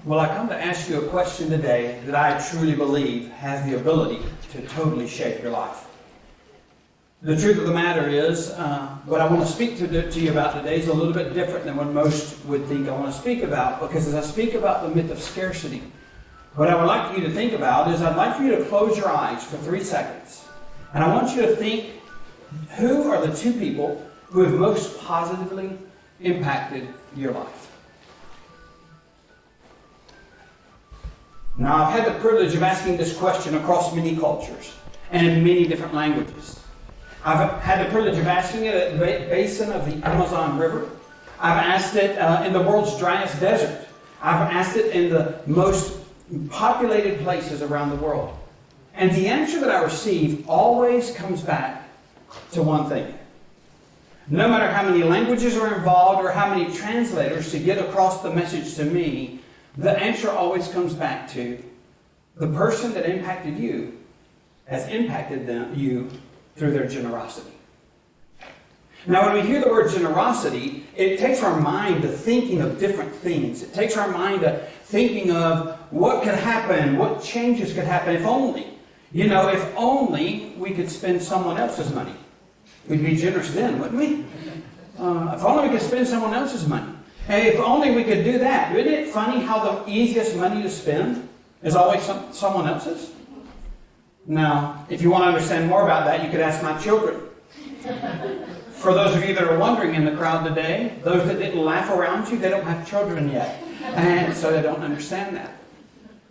Well, I come to ask you a question today that I truly believe has the ability to totally shape your life. The truth of the matter is, what I want to speak to you about today is a little bit different than what most would think I want to speak about, because as I speak about the myth of scarcity, what I would like you to think about is I'd like for you to close your eyes for 3 seconds. And I want you to think, who are the 2 people who have most positively impacted your life? Now, I've had the privilege of asking this question across many cultures and in many different languages. I've had the privilege of asking it at the basin of the Amazon River. I've asked it in the world's driest desert. I've asked it in the most populated places around the world. And the answer that I receive always comes back to one thing. No matter how many languages are involved or how many translators to get across the message to me, the answer always comes back to the person that impacted you has impacted you through their generosity. Now, when we hear the word generosity, it takes our mind to thinking of different things. It takes our mind to thinking of what could happen, what changes could happen if only. If only we could spend someone else's money. We'd be generous then, wouldn't we? If only we could spend someone else's money. Hey, if only we could do that. Isn't it funny how the easiest money to spend is always someone else's? Now, if you want to understand more about that, you could ask my children. For those of you that are wondering in the crowd today, those that didn't laugh around you, they don't have children yet. And so they don't understand that.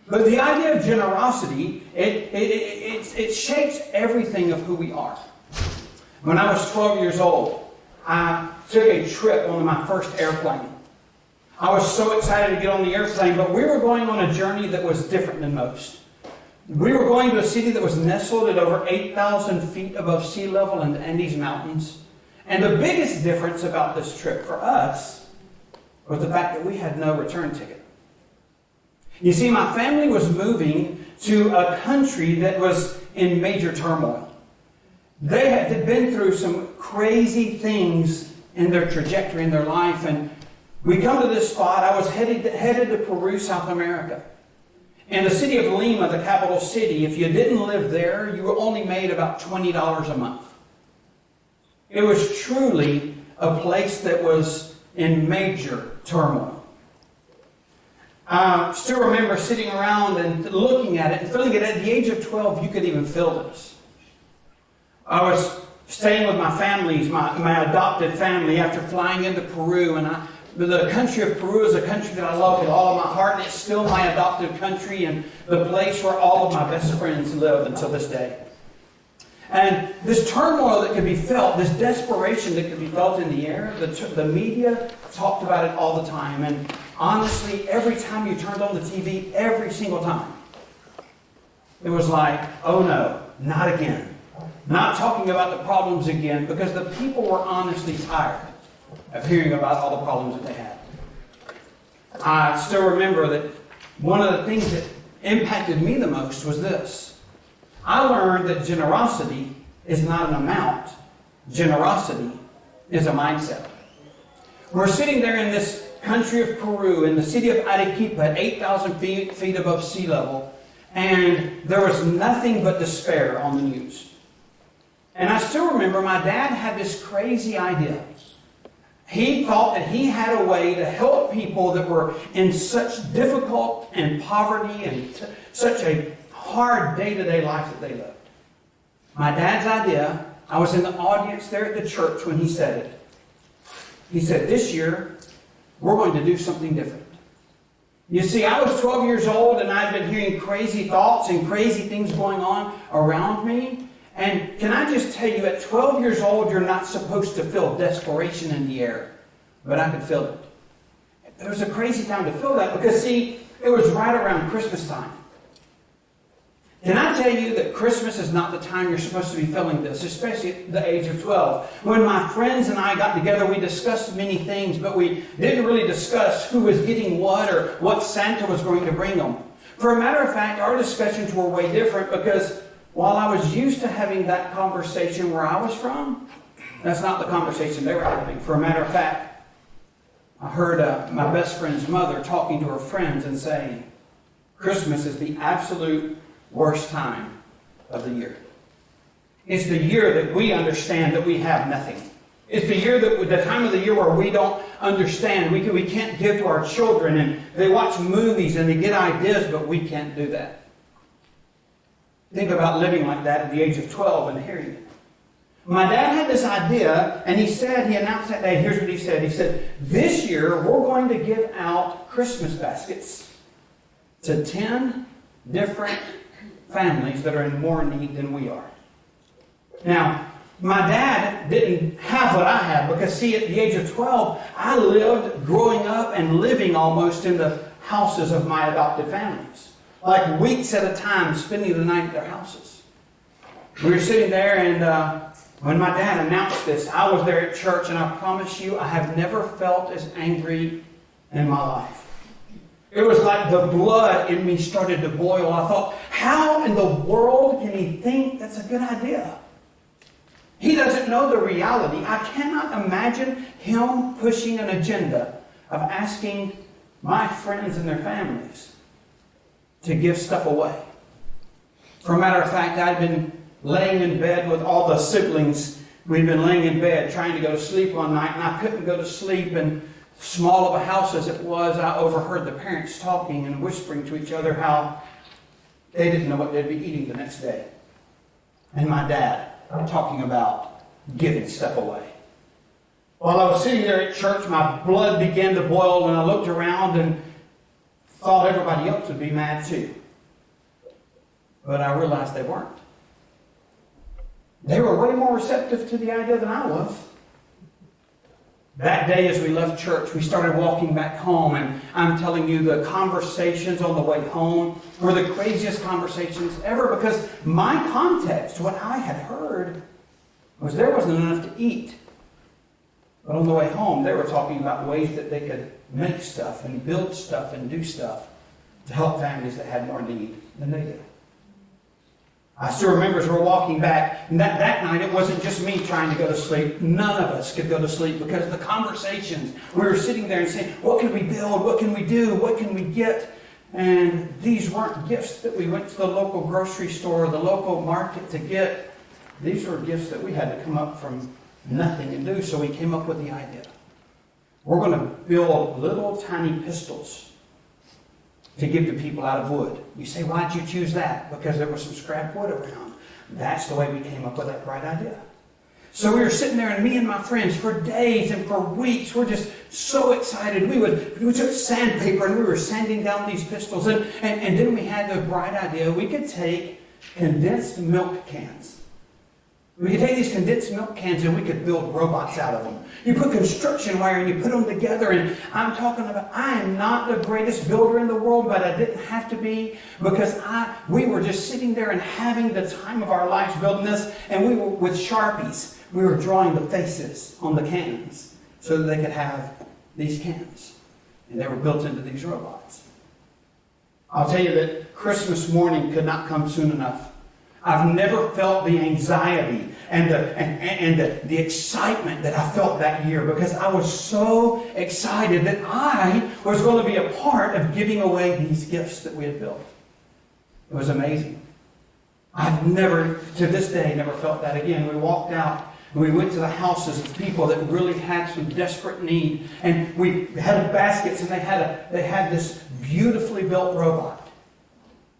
But the idea of generosity, it shapes everything of who we are. When I was 12 years old, I took a trip on my first airplane. I was so excited to get on the airplane, but we were going on a journey that was different than most. We were going to a city that was nestled at over 8,000 feet above sea level in the Andes Mountains. And the biggest difference about this trip for us was the fact that we had no return ticket. You see, my family was moving to a country that was in major turmoil. They had been through some crazy things in their trajectory in their life, and we come to this spot. I was headed to Peru, South America. In the city of Lima, the capital city, if you didn't live there, you only made about $20 a month. It was truly a place that was in major turmoil. I still remember sitting around and looking at it and feeling it. At the age of 12, you could even feel this. I was staying with my families, my adopted family, after flying into Peru, and the country of Peru is a country that I love with all of my heart, and it's still my adopted country and the place where all of my best friends live until this day. And this turmoil that could be felt, this desperation that could be felt in the air, the media talked about it all the time. And honestly, every time you turned on the TV, every single time, it was like, oh no, not again. Not talking about the problems again, because the people were honestly tired of hearing about all the problems that they had. I still remember that one of the things that impacted me the most was this. I learned that generosity is not an amount. Generosity is a mindset. We're sitting there in this country of Peru, in the city of Arequipa, at 8,000 feet above sea level, and there was nothing but despair on the news. And I still remember my dad had this crazy idea. He thought that he had a way to help people that were in such difficult and poverty and such a hard day-to-day life that they lived. My dad's idea, I was in the audience there at the church when he said it. He said, this year, we're going to do something different. You see, I was 12 years old and I'd been hearing crazy thoughts and crazy things going on around me. And can I just tell you, at 12 years old, you're not supposed to feel desperation in the air. But I could feel it. It was a crazy time to feel that because, see, it was right around Christmas time. Can I tell you that Christmas is not the time you're supposed to be feeling this, especially at the age of 12. When my friends and I got together, we discussed many things, but we didn't really discuss who was getting what or what Santa was going to bring them. For a matter of fact, our discussions were way different because while I was used to having that conversation where I was from, that's not the conversation they were having. For a matter of fact, I heard my best friend's mother talking to her friends and saying, Christmas is the absolute worst time of the year. It's the year that we understand that we have nothing. It's the time of the year where we don't understand. We can't give to our children, and they watch movies and they get ideas, but we can't do that. Think about living like that at the age of 12 and hearing it. My dad had this idea, and he announced that day, here's what he said. He said, this year we're going to give out Christmas baskets to 10 different families that are in more need than we are. Now, my dad didn't have what I have because, see, at the age of 12, I lived growing up and living almost in the houses of my adopted families. Like weeks at a time, spending the night at their houses. We were sitting there, and when my dad announced this, I was there at church, and I promise you, I have never felt as angry in my life. It was like the blood in me started to boil. I thought, how in the world can he think that's a good idea? He doesn't know the reality. I cannot imagine him pushing an agenda of asking my friends and their families to give stuff away. For a matter of fact, I'd been laying in bed with all the siblings. We'd been laying in bed trying to go to sleep one night, and I couldn't go to sleep. And small of a house as it was, I overheard the parents talking and whispering to each other how they didn't know what they'd be eating the next day. And my dad talking about giving stuff away. While I was sitting there at church, my blood began to boil, and I looked around and thought everybody else would be mad too. But I realized they weren't. They were way more receptive to the idea than I was. That day as we left church, we started walking back home, and I'm telling you, the conversations on the way home were the craziest conversations ever, because my context, what I had heard, was there wasn't enough to eat. But on the way home, they were talking about ways that they could make stuff and build stuff and do stuff to help families that had more need than they did. I still remember as we were walking back, and that night it wasn't just me trying to go to sleep. None of us could go to sleep because of the conversations. We were sitting there and saying, what can we build? What can we do? What can we get? And these weren't gifts that we went to the local grocery store or the local market to get. These were gifts that we had to come up from nothing and do. So we came up with the idea. We're going to build little tiny pistols to give to people out of wood. You say, why'd you choose that? Because there was some scrap wood around. That's the way we came up with that bright idea. So we were sitting there, and me and my friends, for days and for weeks, we're just so excited. We took sandpaper and we were sanding down these pistols. And then we had the bright idea we could take condensed milk cans. We could take these condensed milk cans and we could build robots out of them. You put construction wire and you put them together, and I'm talking about, I am not the greatest builder in the world, but I didn't have to be, because we were just sitting there and having the time of our lives building this, and we were with Sharpies. We were drawing the faces on the cans so that they could have these cans. And they were built into these robots. I'll tell you that Christmas morning could not come soon enough. I've never felt the anxiety and the excitement that I felt that year, because I was so excited that I was going to be a part of giving away these gifts that we had built. It was amazing. I've never, to this day, never felt that again. We walked out and we went to the houses of people that really had some desperate need, and we had baskets, and they had this beautifully built robot.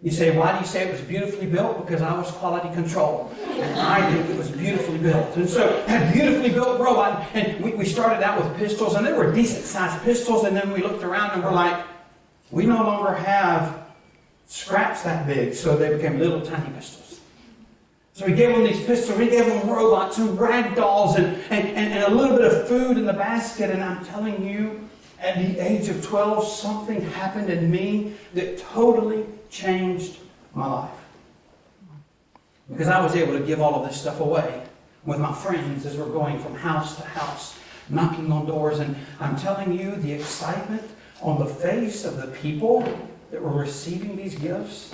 You say, why do you say it was beautifully built? Because I was quality control. And I think it was beautifully built. And so, that beautifully built robot, and we started out with pistols, and they were decent-sized pistols, and then we looked around and we're like, we no longer have scraps that big, so they became little tiny pistols. So we gave them these pistols, we gave them robots and rag dolls and a little bit of food in the basket, and I'm telling you, at the age of 12, something happened in me that totally changed my life. Because I was able to give all of this stuff away with my friends as we're going from house to house, knocking on doors. And I'm telling you, the excitement on the face of the people that were receiving these gifts,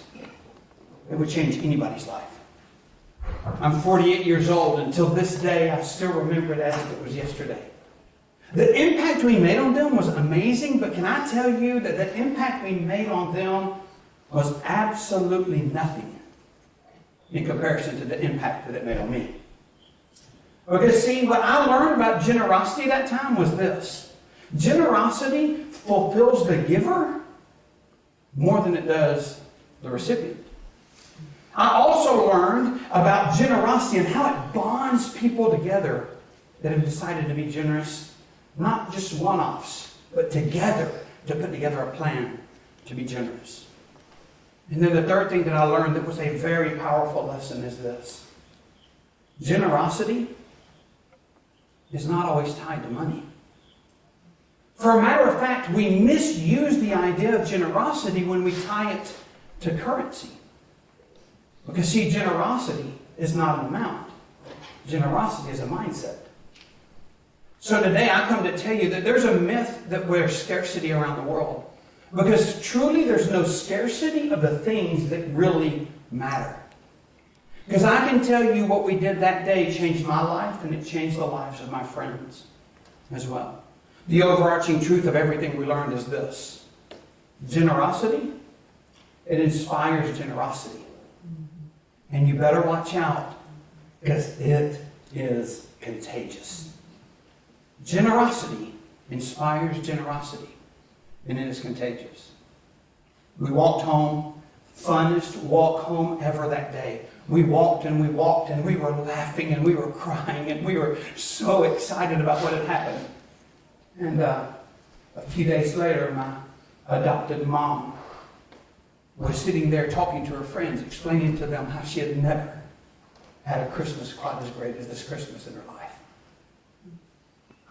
it would change anybody's life. I'm 48 years old. Until this day, I still remember it as if it was yesterday. The impact we made on them was amazing, but can I tell you that the impact we made on them was absolutely nothing in comparison to the impact that it made on me. Because see, what I learned about generosity that time was this. Generosity fulfills the giver more than it does the recipient. I also learned about generosity and how it bonds people together that have decided to be generous. Not just one-offs, but together to put together a plan to be generous. And then the third thing that I learned that was a very powerful lesson is this. Generosity is not always tied to money. For a matter of fact, we misuse the idea of generosity when we tie it to currency. Because see, generosity is not an amount. Generosity is a mindset. So today I come to tell you that there's a myth that there's scarcity around the world. Because truly there's no scarcity of the things that really matter. Because I can tell you what we did that day changed my life and it changed the lives of my friends as well. The overarching truth of everything we learned is this. Generosity, it inspires generosity. And you better watch out because it is contagious. Generosity inspires generosity, and it is contagious. We walked home, funnest walk home ever that day. We walked and we walked and we were laughing and we were crying and we were so excited about what had happened. And a few days later, my adopted mom was sitting there talking to her friends, explaining to them how she had never had a Christmas quite as great as this Christmas in her life.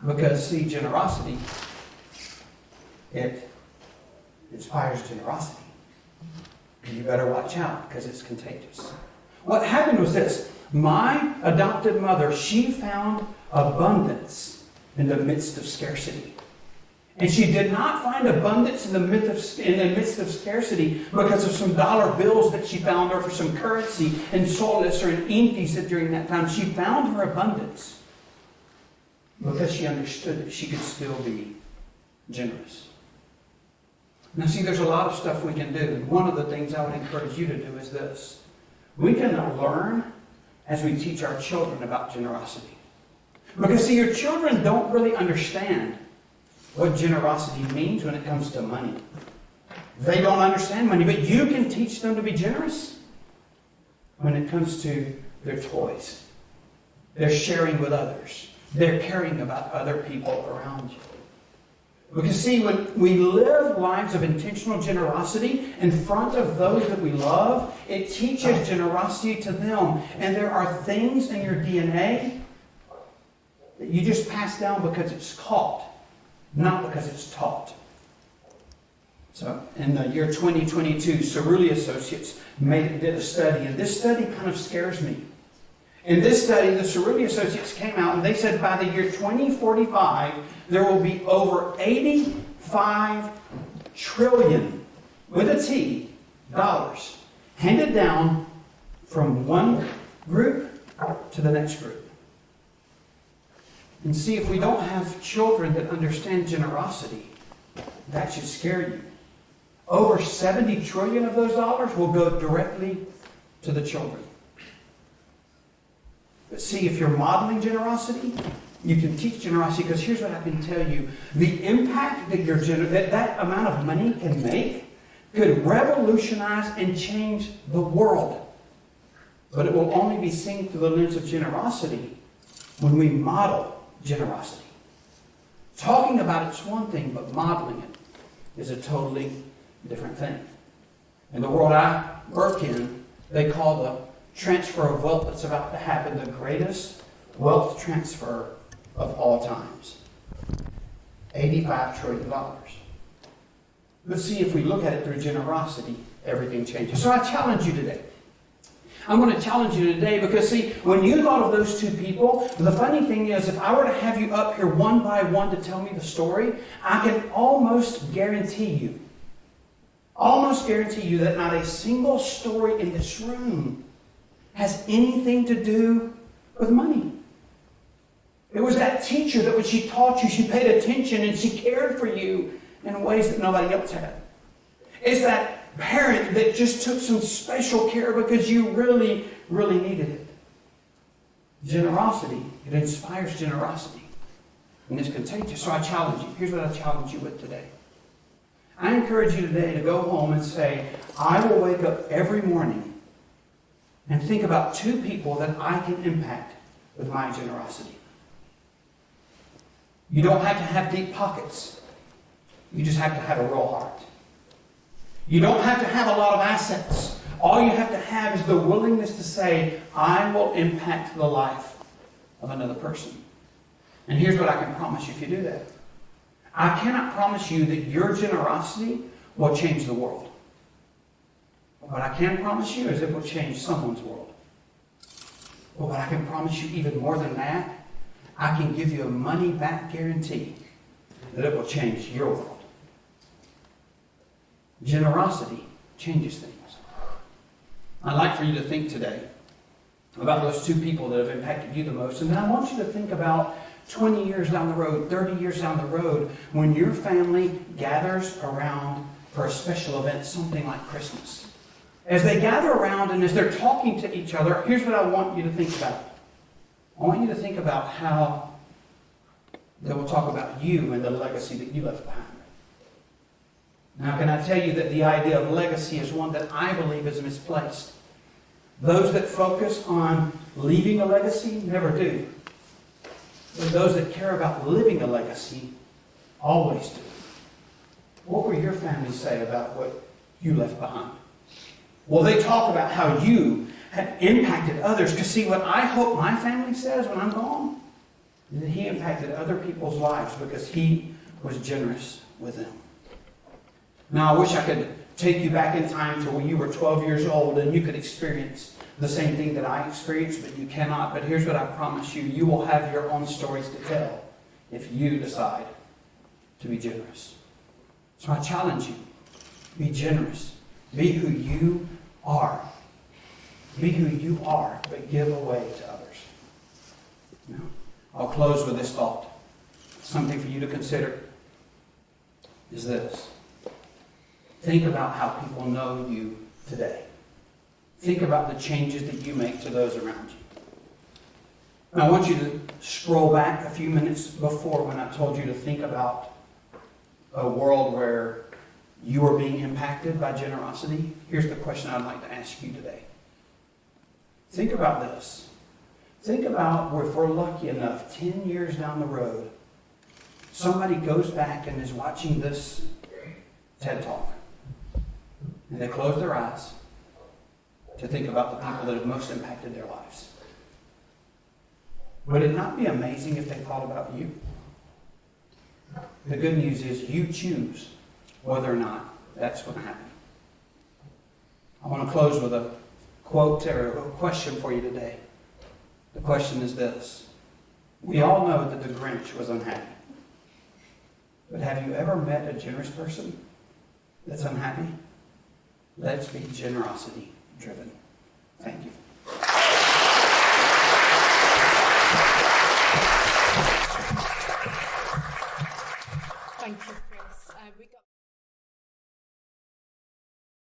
Because, see, generosity, it inspires generosity. And you better watch out because it's contagious. What happened was this. My adopted mother, she found abundance in the midst of scarcity. And she did not find abundance in the midst of scarcity because of some dollar bills that she found or for some currency in soles or in intis during that time. She found her abundance because she understood that she could still be generous. Now see, there's a lot of stuff we can do. One of the things I would encourage you to do is this. We can learn as we teach our children about generosity. Because see, your children don't really understand what generosity means when it comes to money. They don't understand money, but you can teach them to be generous when it comes to their toys. They're sharing with others. They're caring about other people around you. Because see, when we live lives of intentional generosity in front of those that we love, it teaches generosity to them. And there are things in your DNA that you just pass down because it's caught, not because it's taught. So in the year 2022, Cerulli Associates did a study, and this study kind of scares me. In this study, the Cerulli Associates came out and they said by the year 2045, there will be over 85 trillion, with a T, dollars, handed down from one group to the next group. And see, if we don't have children that understand generosity, that should scare you. Over 70 trillion of those dollars will go directly to the children. But see, if you're modeling generosity, you can teach generosity, because here's what I can tell you. The impact that that amount of money can make could revolutionize and change the world. But it will only be seen through the lens of generosity when we model generosity. Talking about it's one thing, but modeling it is a totally different thing. In the world I work in, they call the transfer of wealth that's about to happen the greatest wealth transfer of all times. $85 trillion. But see, if we look at it through generosity, everything changes. So I challenge you today. I'm going to challenge you today because, see, when you thought of those two people, the funny thing is, if I were to have you up here one by one to tell me the story, I can almost guarantee you that not a single story in this room has anything to do with money. It was that teacher that when she taught you, she paid attention and she cared for you in ways that nobody else had. It's that parent that just took some special care because you really, really needed it. Generosity, it inspires generosity. And it's contagious. So I challenge you. Here's what I challenge you with today. I encourage you today to go home and say, I will wake up every morning and think about 2 people that I can impact with my generosity. You don't have to have deep pockets. You just have to have a real heart. You don't have to have a lot of assets. All you have to have is the willingness to say, I will impact the life of another person. And here's what I can promise you if you do that. I cannot promise you that your generosity will change the world. But what I can promise you is it will change someone's world. But what I can promise you even more than that, I can give you a money-back guarantee that it will change your world. Generosity changes things. I'd like for you to think today about those 2 people that have impacted you the most. And then I want you to think about 20 years down the road, 30 years down the road, when your family gathers around for a special event, something like Christmas. As they gather around and as they're talking to each other, here's what I want you to think about. I want you to think about how they will talk about you and the legacy that you left behind. Now, can I tell you that the idea of legacy is one that I believe is misplaced? Those that focus on leaving a legacy never do. But those that care about living a legacy always do. What will your family say about what you left behind? Well, they talk about how you have impacted others. Because see, what I hope my family says when I'm gone is that he impacted other people's lives because he was generous with them. Now, I wish I could take you back in time to when you were 12 years old and you could experience the same thing that I experienced, but you cannot. But here's what I promise you. You will have your own stories to tell if you decide to be generous. So I challenge you. Be generous. Be who you are. Be who you are, but give away to others. Now, I'll close with this thought. Something for you to consider is this. Think about how people know you today. Think about the changes that you make to those around you. And I want you to scroll back a few minutes before when I told you to think about a world where you are being impacted by generosity. Here's the question I'd like to ask you today. Think about this. Think about if we're lucky enough, 10 years down the road, somebody goes back and is watching this TED Talk. And they close their eyes to think about the people that have most impacted their lives. Would it not be amazing if they thought about you? The good news is you choose whether or not that's going to happen. I want to close with a quote or a question for you today. The question is this. We all know that the Grinch was unhappy. But have you ever met a generous person that's unhappy? Let's be generosity driven. Thank you. Thank you, Chris.